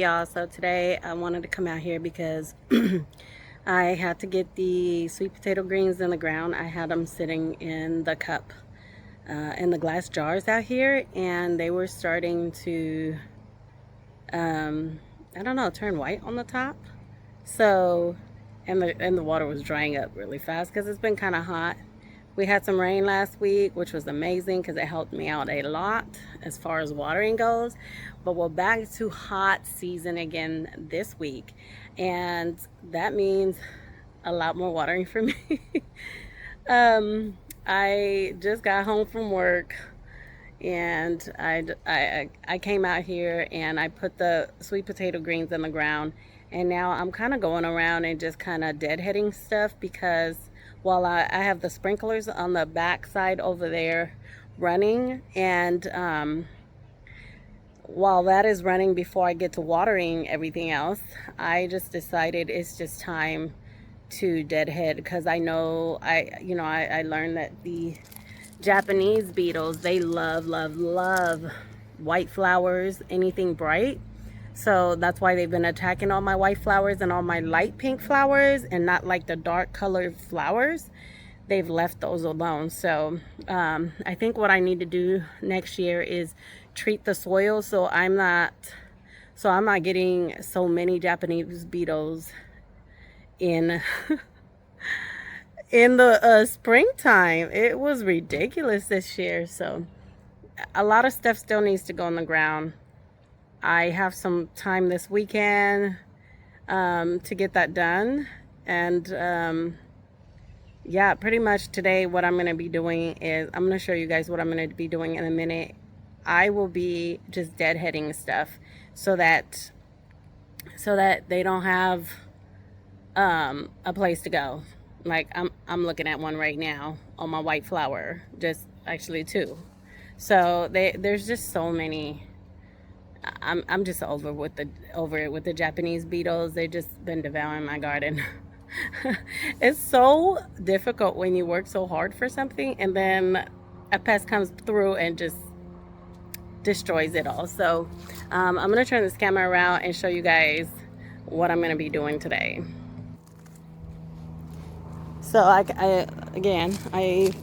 y'all. So today I wanted to come out here because I had to get the sweet potato greens in the ground. I had them sitting in the cup, in the glass jars out here, and they were starting to, I don't know, turn white on the top. So, and the water was drying up really fast because it's been kind of hot. We had some rain last week, which was amazing because it helped me out a lot as far as watering goes. But we're back to hot season again this week, and that means a lot more watering for me. I just got home from work, and I came out here and I put the sweet potato greens in the ground, and now I'm kind of going around and just kind of deadheading stuff because while I have the sprinklers on the back side over there running, and while that is running before I get to watering everything else, I just decided it's just time to deadhead because I know I learned that the Japanese beetles, they love white flowers, anything bright. So that's why they've been attacking all my white flowers and all my light pink flowers, and not like the dark colored flowers. They've left those alone. So I think what I need to do next year is treat the soil so I'm not getting so many Japanese beetles in in the springtime. It was ridiculous this year. So a lot of stuff still needs to go in the ground. I have some time this weekend to get that done, and yeah, pretty much today what I'm going to be doing is I'm going to show you guys what I'm going to be doing in a minute. I will be just deadheading stuff so that they don't have a place to go. Like I'm looking at one right now on my white flower, just actually two. So there's just so many. I'm just over it with the Japanese beetles. They've just been devouring my garden. It's so difficult when you work so hard for something and then a pest comes through and just destroys it all. So I'm gonna turn this camera around and show you guys what I'm gonna be doing today. So I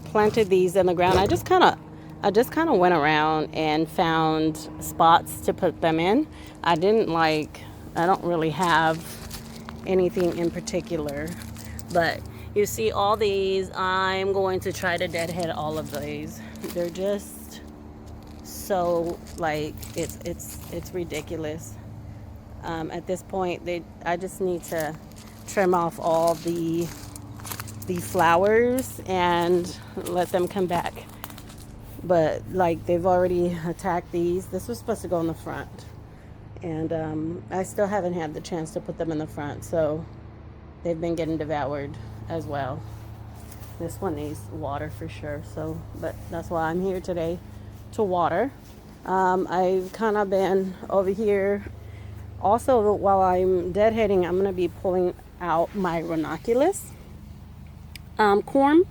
planted these in the ground. I just kind of went around and found spots to put them in. I don't really have anything in particular, but you see all these, I'm going to try to deadhead all of these. They're just so, like, it's ridiculous. At this point, I just need to trim off all the flowers and let them come back. But like, they've already attacked these. This was supposed to go in the front, and I still haven't had the chance to put them in the front, so they've been getting devoured as well. This one needs water for sure, so but that's why I'm here today, to water. I've kind of been over here also. While I'm deadheading, I'm going to be pulling out my ranunculus corn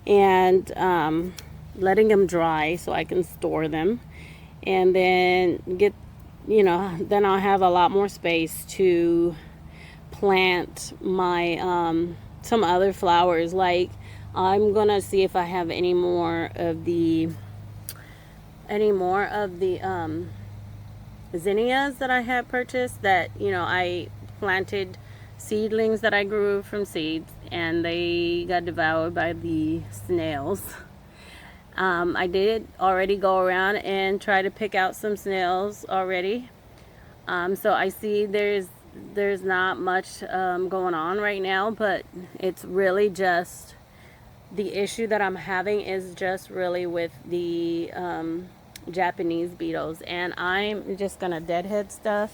and letting them dry so I can store them, and then then I'll have a lot more space to plant my some other flowers. Like, I'm gonna see if I have any more of the zinnias that I had purchased that I planted seedlings that I grew from seeds, and they got devoured by the snails. I did already go around and try to pick out some snails already. So I see there's not much going on right now, but it's really just the issue that I'm having is just really with the Japanese beetles, and I'm just gonna deadhead stuff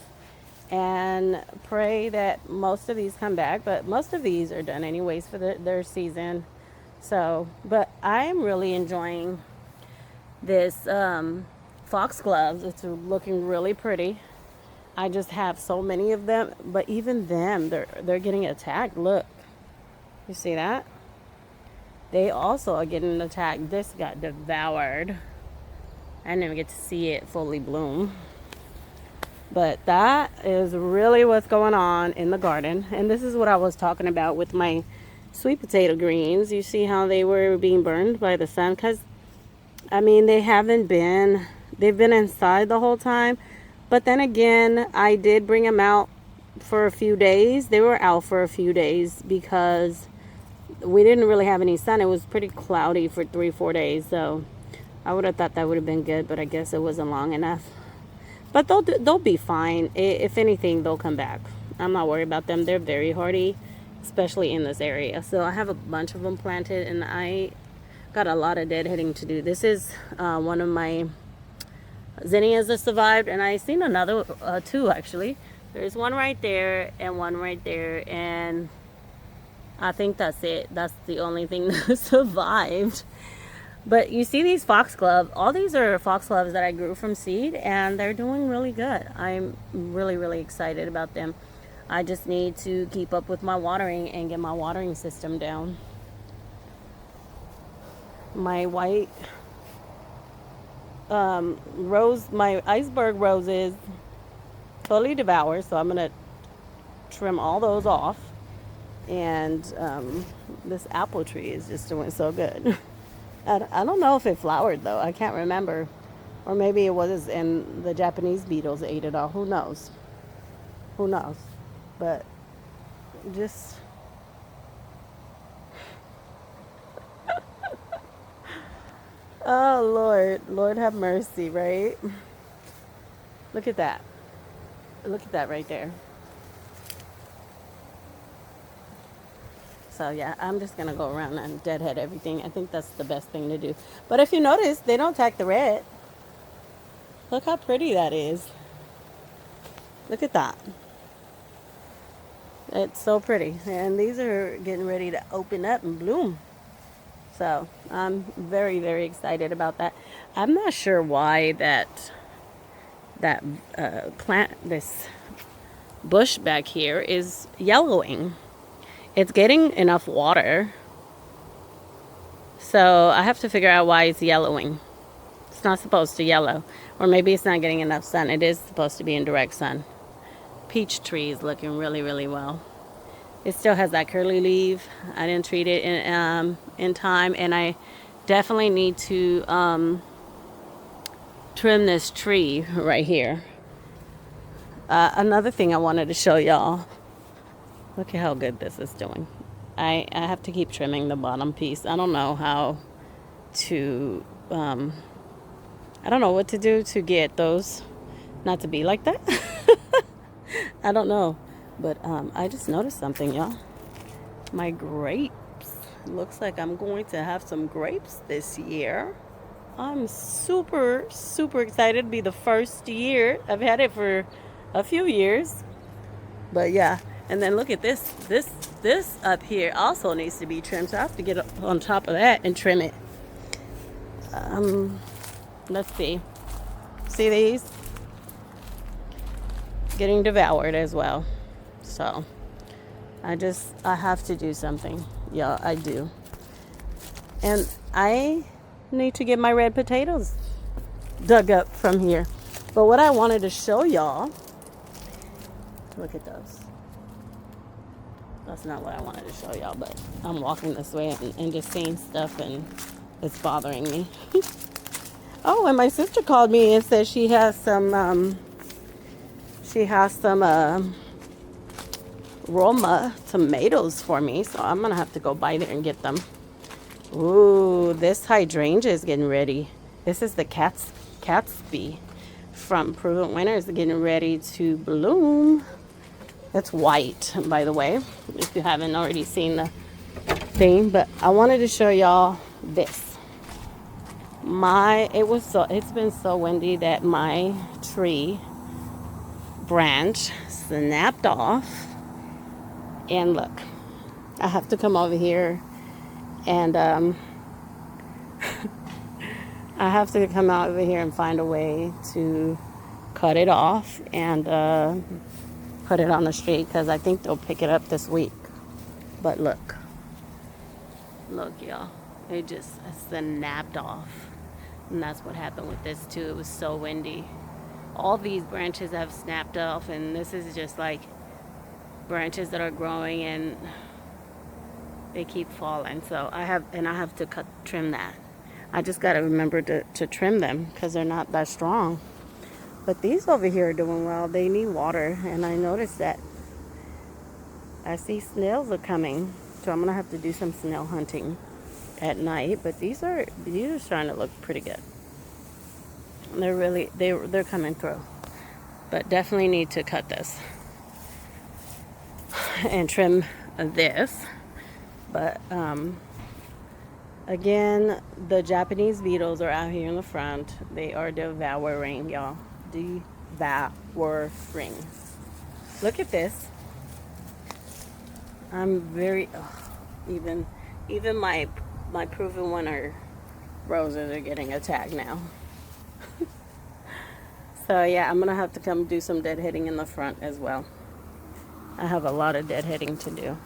and pray that most of these come back. But most of these are done anyways for their season. So, but I am really enjoying this foxgloves. It's looking really pretty. I just have so many of them, but even them, they're getting attacked. Look, you see that? They also are getting attacked. This got devoured. I didn't even get to see it fully bloom. But that is really what's going on in the garden. And this is what I was talking about with my sweet potato greens. You see how they were being burned by the sun? Because, I mean, they've been inside the whole time. But then again, I did bring them out for a few days. They were out for a few days because we didn't really have any sun. It was pretty cloudy for 3-4 days. So I would have thought that would have been good, but I guess it wasn't long enough. But they'll be fine. If anything, they'll come back. I'm not worried about them. They're very hardy, especially in this area. So I have a bunch of them planted, and I got a lot of deadheading to do. This is one of my zinnias that survived, and I seen another two actually. There's one right there and one right there, and I think that's it. That's the only thing that survived. But you see these foxgloves, all these are foxgloves that I grew from seed, and they're doing really good. I'm really, really excited about them. I just need to keep up with my watering and get my watering system down. My white rose, my iceberg roses totally devoured, so I'm going to trim all those off. And this apple tree is just doing so good. I don't know if it flowered though. I can't remember. Or maybe it was and the Japanese beetles ate it all. Who knows? Who knows? But just oh Lord, Lord have mercy, right? Look at that. Look at that right there. So yeah, I'm just gonna go around and deadhead everything. I think that's the best thing to do. But if you notice, they don't attack the red. Look how pretty that is. Look at that. It's so pretty. And these are getting ready to open up and bloom. So I'm very, very excited about that. I'm not sure why that plant, this bush back here is yellowing. It's getting enough water. So I have to figure out why it's yellowing. It's not supposed to yellow. Or maybe it's not getting enough sun. It is supposed to be in direct sun. Peach tree is looking really, really well. It still has that curly leaf. I didn't treat it in time. And I definitely need to trim this tree right here. Another thing I wanted to show y'all. Look at how good this is doing. I have to keep trimming the bottom piece. I don't know how to, I don't know what to do to get those not to be like that. I don't know. But I just noticed something, y'all. My grapes. Looks like I'm going to have some grapes this year. I'm super, super excited to be the first year. I've had it for a few years. But yeah. And then look at this. This up here also needs to be trimmed. So I have to get on top of that and trim it. Let's see. See these? Getting devoured as well. So I have to do something. Yeah, I do. And I need to get my red potatoes dug up from here. But what I wanted to show y'all, look at those. That's not what I wanted to show y'all, but I'm walking this way and just seeing stuff, and it's bothering me. Oh, and my sister called me and said she has some Roma tomatoes for me, so I'm gonna have to go by there and get them. Ooh, this hydrangea is getting ready. This is the Catsby from Proven Winners, getting ready to bloom. It's white, by the way, if you haven't already seen the thing. But I wanted to show y'all this. It's been so windy that my tree branch snapped off. And look, I have to come over here and I have to come out over here and find a way to cut it off and put it on the street, because I think they'll pick it up this week. But look, y'all, it snapped off. And that's what happened with this too. It was so windy. all these branches have snapped off, and this is just like branches that are growing and they keep falling. So I have to trim that. I just got to remember to trim them because they're not that strong. But these over here are doing well. They need water, and I noticed that I see snails are coming, so I'm gonna have to do some snail hunting at night. But these are starting to look pretty good. They're coming through. But definitely need to cut this and trim this. But again, the Japanese beetles are out here in the front. They are devouring, y'all. Devouring. Look at this. I'm very even my proven winner roses are getting attacked now. So yeah, I'm gonna have to come do some deadheading in the front as well. I have a lot of deadheading to do.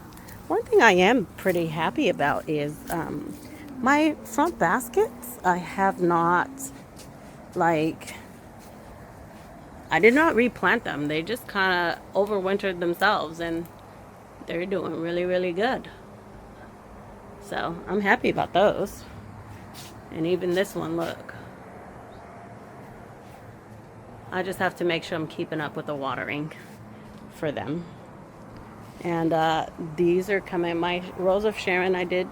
One thing I am pretty happy about is my front baskets. I have not, like, I did not replant them. They just kind of overwintered themselves, and they're doing really, really good. So I'm happy about those. And even this one, look. I just have to make sure I'm keeping up with the watering for them. And these are coming. My Rose of Sharon I did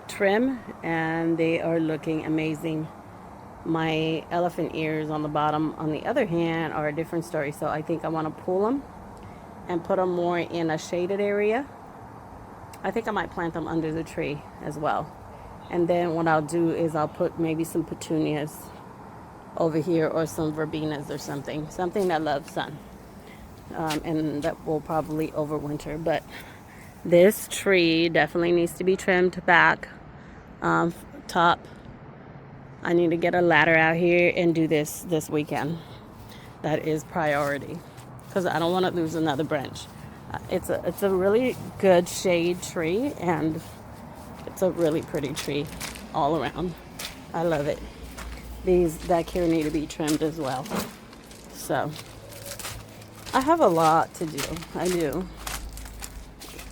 trim, and they are looking amazing. My elephant ears on the bottom, on the other hand, are a different story. So I think I want to pull them and put them more in a shaded area. I think I might plant them under the tree as well. And then what I'll do is I'll put maybe some petunias over here, or some verbenas or something that loves sun, and that will probably overwinter. But this tree definitely needs to be trimmed back, top. I need to get a ladder out here and do this weekend. That is priority, because I don't want to lose another branch. It's a really good shade tree, and it's a really pretty tree all around. I love it. These back here need to be trimmed as well. So I have a lot to do. I do.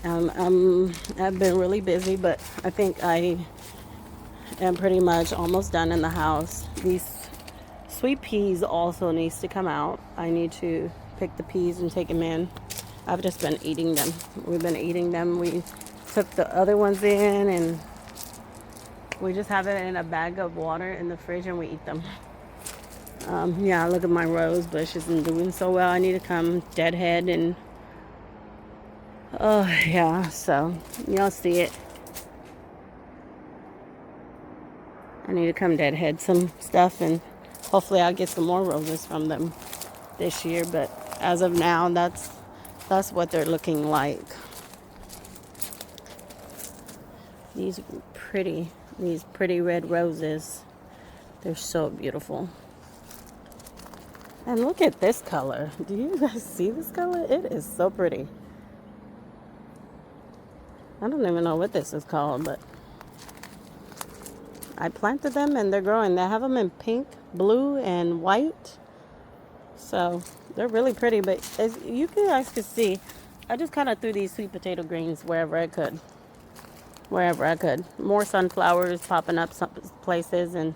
I've been really busy, but I think I am pretty much almost done in the house. These sweet peas also needs to come out. I need to pick the peas and take them in. I've just been eating them. We've been eating them. We took the other ones in, and we just have it in a bag of water in the fridge, and we eat them. Yeah, look at my rose bush isn't doing so well. I need to come deadhead, and oh yeah, so y'all see it. I need to come deadhead some stuff, and hopefully I'll get some more roses from them this year. But as of now, that's what they're looking like. These pretty red roses. They're so beautiful. And look at this color. Do you guys see this color? It is so pretty. I don't even know what this is called, but I planted them and they're growing. They have them in pink, blue, and white. So they're really pretty. But as you guys can see, I just kind of threw these sweet potato greens wherever I could. More sunflowers popping up some places, and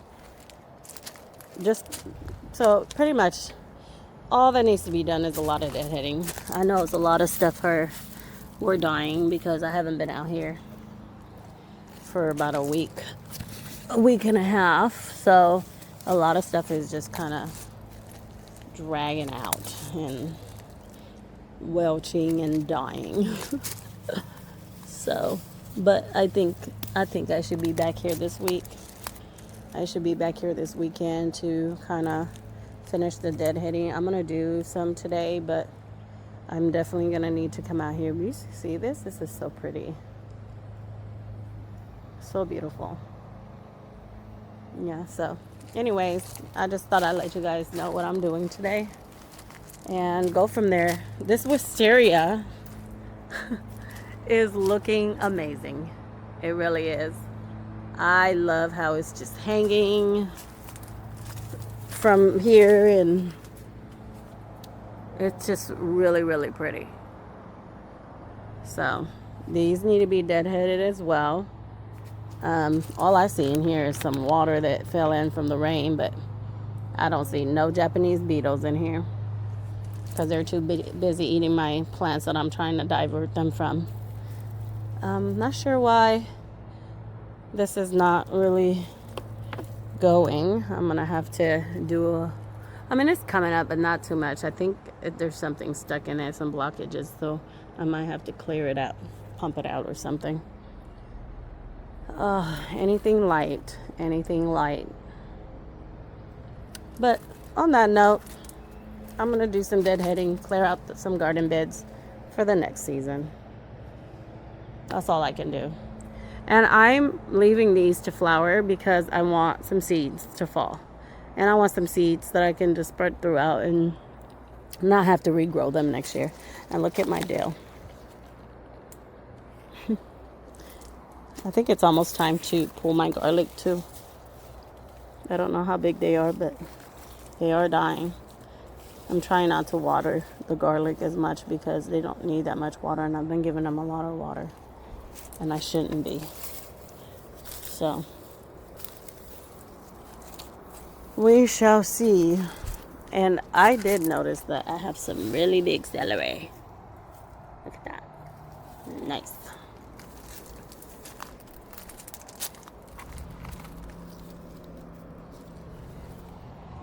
just so pretty much all that needs to be done is a lot of deadheading. I know it's a lot of stuff we're dying because I haven't been out here for about a week and a half. So a lot of stuff is just kind of dragging out and welching and dying. So, but I think I should be back here this week. I should be back here this weekend to kind of finish the deadheading. I'm going to do some today, but I'm definitely going to need to come out here. You see this? This is so pretty. So beautiful. Yeah, so anyways, I just thought I'd let you guys know what I'm doing today and go from there. This wisteria is looking amazing. It really is. I love how it's just hanging from here, and it's just really, really pretty. So these need to be deadheaded as well. All I see in here is some water that fell in from the rain, but I don't see no Japanese beetles in here because they're too busy eating my plants that I'm trying to divert them from. Not sure why this is not really going. I'm gonna have to do I mean, it's coming up, but not too much. I think there's something stuck in it, some blockages, so I might have to clear it out, pump it out or something. Anything light, anything light. But on that note, I'm gonna do some deadheading, clear out some garden beds for the next season. That's all I can do. And I'm leaving these to flower because I want some seeds to fall. And I want some seeds that I can just spread throughout and not have to regrow them next year. And look at my dill. I think it's almost time to pull my garlic too. I don't know how big they are, but they are dying. I'm trying not to water the garlic as much because they don't need that much water, and I've been giving them a lot of water, and I shouldn't be. So we shall see. And I did notice that I have some really big celery. Look at that. Nice.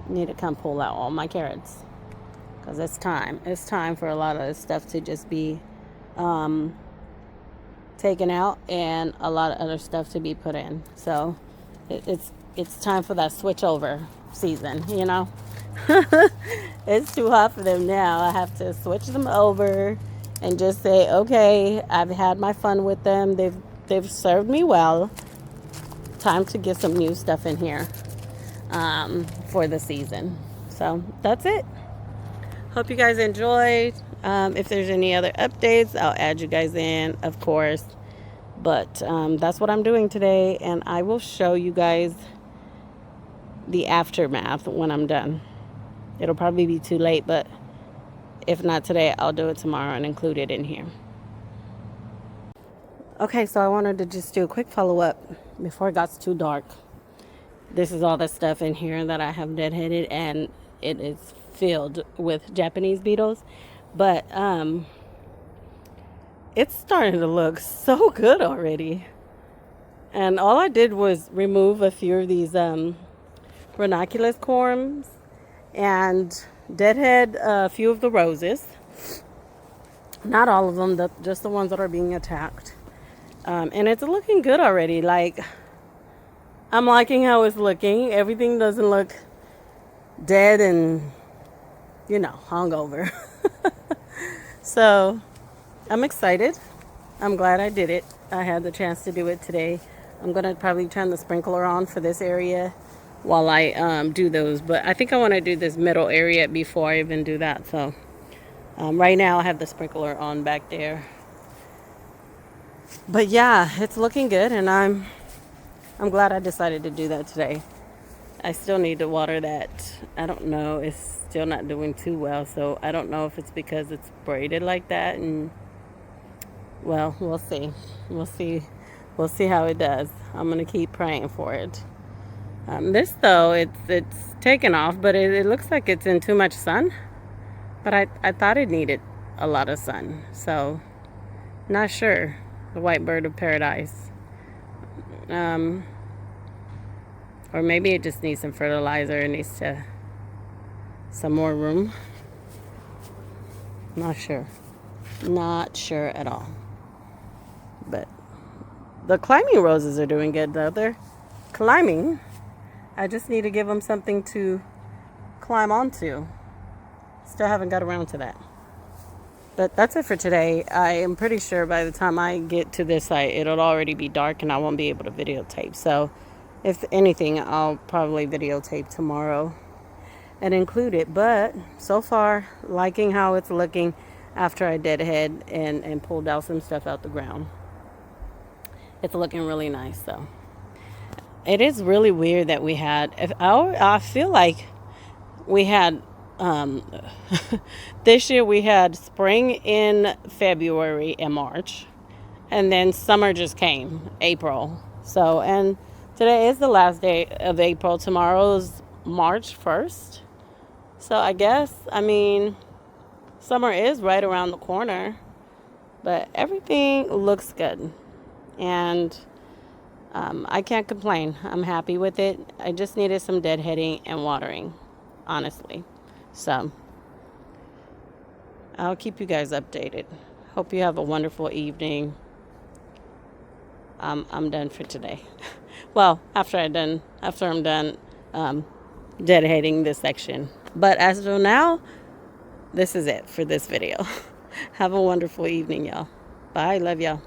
Need to come pull out all my carrots because it's time for a lot of this stuff to just be taken out and a lot of other stuff to be put in. So it's time for that switch over season, you know. It's too hot for them now. I have to switch them over and just say, okay, I've had my fun with them, they've served me well, time to get some new stuff in here for the season. So that's it. Hope you guys enjoyed. If there's any other updates, I'll add you guys in, of course. But that's what I'm doing today, and I will show you guys the aftermath when I'm done. It'll probably be too late, but if not today, I'll do it tomorrow and include it in here. Okay, so I wanted to just do a quick follow-up before it got too dark. This is all the stuff in here that I have deadheaded, and it is filled with Japanese beetles. But it's starting to look so good already. And all I did was remove a few of these ranunculus corms and deadhead a few of the roses. Not all of them, just the ones that are being attacked. And it's looking good already. Like, I'm liking how it's looking. Everything doesn't look dead and, you know, hungover. So I'm excited. I'm glad I did it. I had the chance to do it today. I'm going to probably turn the sprinkler on for this area while I do those. But I think I want to do this middle area before I even do that. So right now I have the sprinkler on back there. But yeah, it's looking good, and I'm glad I decided to do that today. I still need to water that. I don't know. It's still not doing too well, so I don't know if it's because it's braided like that, and well, we'll see. We'll see how it does. I'm gonna keep praying for it. This though, it's taken off, but it looks like it's in too much sun. But I thought it needed a lot of sun, so not sure. The white bird of paradise. Or maybe it just needs some fertilizer. It needs some more room. Not sure. Not sure at all. But the climbing roses are doing good though. They're climbing. I just need to give them something to climb onto. Still haven't got around to that. But that's it for today. I am pretty sure by the time I get to this site, it'll already be dark and I won't be able to videotape. So if anything, I'll probably videotape tomorrow and include it. But so far, liking how it's looking after I deadhead and pulled out some stuff out the ground. It's looking really nice though. It is really weird that we had, I feel like we had um, this year we had spring in February and March, and then summer just came April. So, and today is the last day of April. Tomorrow's March 1st. So I guess, I mean, summer is right around the corner, but everything looks good. And I can't complain. I'm happy with it. I just needed some deadheading and watering, honestly. So I'll keep you guys updated. Hope you have a wonderful evening. I'm done for today. Well, after I'm done deadheading this section. But as of now, this is it for this video. Have a wonderful evening, y'all. Bye. Love y'all.